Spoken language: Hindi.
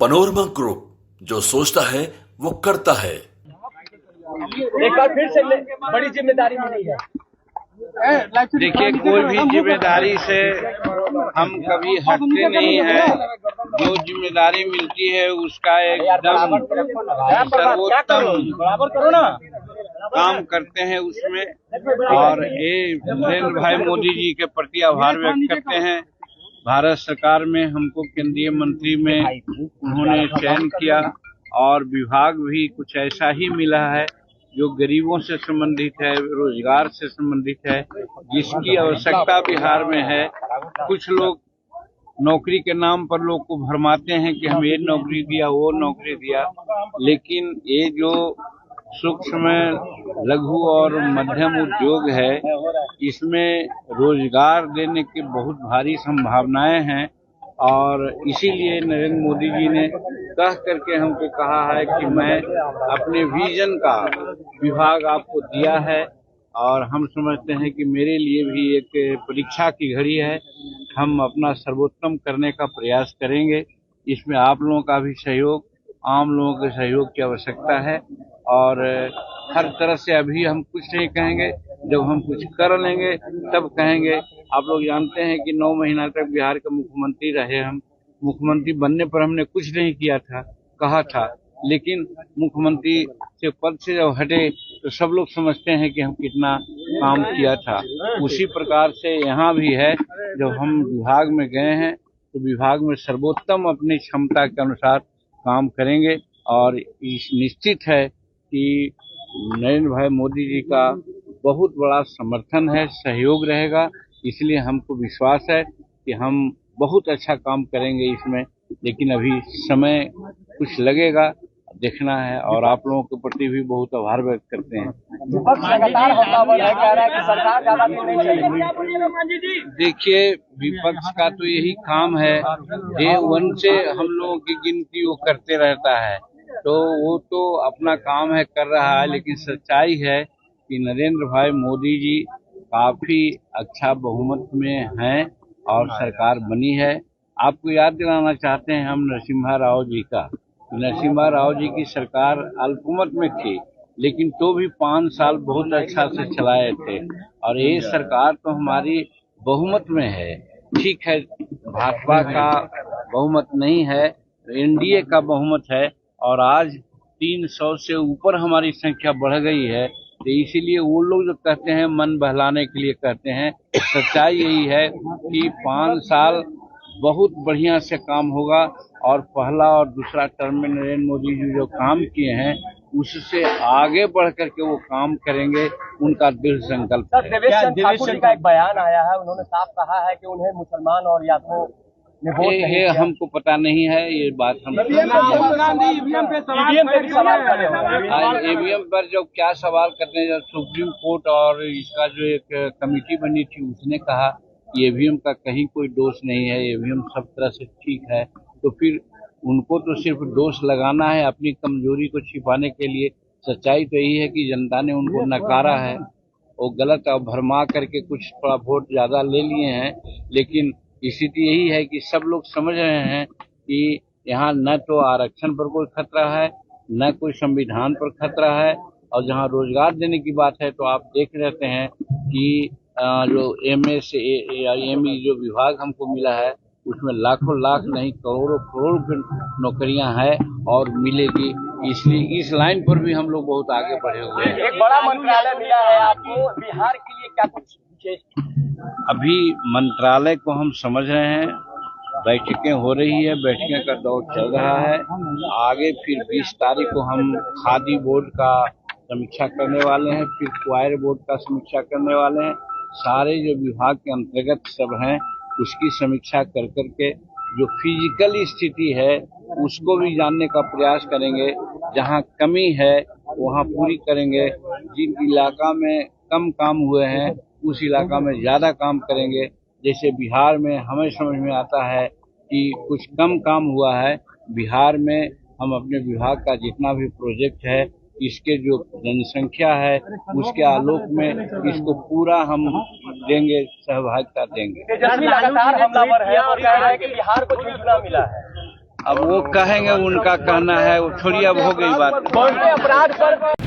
पनोरमा ग्रुप, जो सोचता है वो करता है। एक बार फिर से बड़ी जिम्मेदारी मिली है। देखिए, कोई भी जिम्मेदारी से हम कभी हटते नहीं हैं। जो जिम्मेदारी मिलती है उसका एकदम सर्वोत्तम काम करते हैं उसमें। और ये नरेंद्र भाई मोदी जी के प्रति आभार व्यक्त करते हैं। भारत सरकार में हमको केंद्रीय मंत्री में उन्होंने चयन किया और विभाग भी कुछ ऐसा ही मिला है जो गरीबों से संबंधित है, रोजगार से संबंधित है, जिसकी आवश्यकता बिहार में है। कुछ लोग नौकरी के नाम पर लोग को भरमाते हैं कि हम ये नौकरी दिया, वो नौकरी दिया, लेकिन ये जो सूक्ष्म, लघु और मध्यम उद्योग है, इसमें रोजगार देने की बहुत भारी संभावनाएं हैं। और इसीलिए नरेंद्र मोदी जी ने कह करके हमको कहा है कि मैं अपने विजन का विभाग आपको दिया है। और हम समझते हैं कि मेरे लिए भी एक परीक्षा की घड़ी है। हम अपना सर्वोत्तम करने का प्रयास करेंगे। इसमें आप लोगों का भी सहयोग, आम लोगों के सहयोग की आवश्यकता है। और हर तरह से अभी हम कुछ नहीं कहेंगे, जब हम कुछ कर लेंगे तब कहेंगे। आप लोग जानते हैं कि 9 महीना तक बिहार के मुख्यमंत्री रहे हम। मुख्यमंत्री बनने पर हमने कुछ नहीं किया था, कहा था, लेकिन मुख्यमंत्री से पद से जब हटे तो सब लोग समझते हैं कि हम कितना काम किया था। उसी प्रकार से यहाँ भी है, जब हम विभाग में गए हैं तो विभाग में सर्वोत्तम अपनी क्षमता के अनुसार काम करेंगे। और इस निश्चित है कि नरेंद्र भाई मोदी जी का बहुत बड़ा समर्थन है, सहयोग रहेगा। इसलिए हमको विश्वास है कि हम बहुत अच्छा काम करेंगे इसमें, लेकिन अभी समय कुछ लगेगा, देखना है। और आप लोगों के प्रति भी बहुत आभार व्यक्त करते हैं। देखिए, विपक्ष का तो यही काम है, डे 1 से हम लोगों की गिनती वो करते रहता है, तो वो तो अपना काम है, कर रहा है। लेकिन सच्चाई है कि नरेंद्र भाई मोदी जी काफी अच्छा बहुमत में हैं और सरकार बनी है। आपको याद दिलाना चाहते हैं हम नरसिम्हा राव जी का। नरसिम्हा राव जी की सरकार अल्पमत में थी, लेकिन तो भी 5 साल बहुत अच्छा से चलाए थे। और ये सरकार तो हमारी बहुमत में है। ठीक है, भाजपा का बहुमत नहीं है, एनडीए का बहुमत है। और आज 300 से ऊपर हमारी संख्या बढ़ गई है। तो इसीलिए वो लोग जो कहते हैं मन बहलाने के लिए कहते हैं, सच्चाई यही है कि 5 साल बहुत बढ़िया से काम होगा। और पहला और दूसरा टर्म में नरेंद्र मोदी जी जो काम किए हैं उससे आगे बढ़ करके वो काम करेंगे, उनका दृढ़ संकल्प है। देवेश चंद्र ठाकुर जी का एक बयान आया है, उन्होंने साफ कहा है कि उन्हें मुसलमान और यादवों ने वोट नहीं दिया। हमको पता नहीं है ये बात। हम ईवीएम पर जो क्या सवाल करते हैं, जब सुप्रीम कोर्ट और इसका जो एक कमेटी बनी थी उसने कहा कि ईवीएम का कहीं कोई दोष नहीं है, ईवीएम सब तरह से ठीक है, तो फिर उनको तो सिर्फ दोष लगाना है अपनी कमजोरी को छिपाने के लिए। सच्चाई तो यही है कि जनता ने उनको नकारा है, वो गलत और भरमा करके कुछ थोड़ा वोट ज्यादा ले लिए हैं। लेकिन स्थिति यही है कि सब लोग समझ रहे हैं कि यहाँ न तो आरक्षण पर कोई खतरा है, न कोई संविधान पर खतरा है। और जहाँ रोजगार देने की बात है तो आप देख रहते हैं कि जो एमए से एमई जो विभाग हमको मिला है उसमें लाखों लाख नहीं करोड़ों करोड़ की नौकरियां हैं और मिलेगी। इसलिए इस लाइन पर भी हम लोग बहुत आगे बढ़े हुए हैं। एक बड़ा मंत्रालय मिला है आपको, बिहार के लिए क्या कुछ विशेष? अभी मंत्रालय को हम समझ रहे हैं, बैठकें हो रही है, बैठकें का दौर चल रहा है। आगे फिर 20 तारीख को हम खादी बोर्ड का समीक्षा करने वाले हैं, फिर क्वायर बोर्ड का समीक्षा करने वाले हैं। सारे जो विभाग के अंतर्गत सब हैं उसकी समीक्षा कर करके जो फिजिकल स्थिति है उसको भी जानने का प्रयास करेंगे। जहां कमी है वहां पूरी करेंगे। जिन इलाका में कम काम हुए हैं उस इलाका में ज्यादा काम करेंगे। जैसे बिहार में हमें समझ में आता है कि कुछ कम काम हुआ है, बिहार में हम अपने विभाग का जितना भी प्रोजेक्ट है इसके जो जनसंख्या है उसके आलोक में इसको पूरा हम देंगे, सहभागिता देंगे। लगातार हमलावर है और कह रहा है कि बिहार को चुनना मिला है। अब वो कहेंगे, उनका कहना है, वो छोड़िए, अब हो गई बात। अपराध पर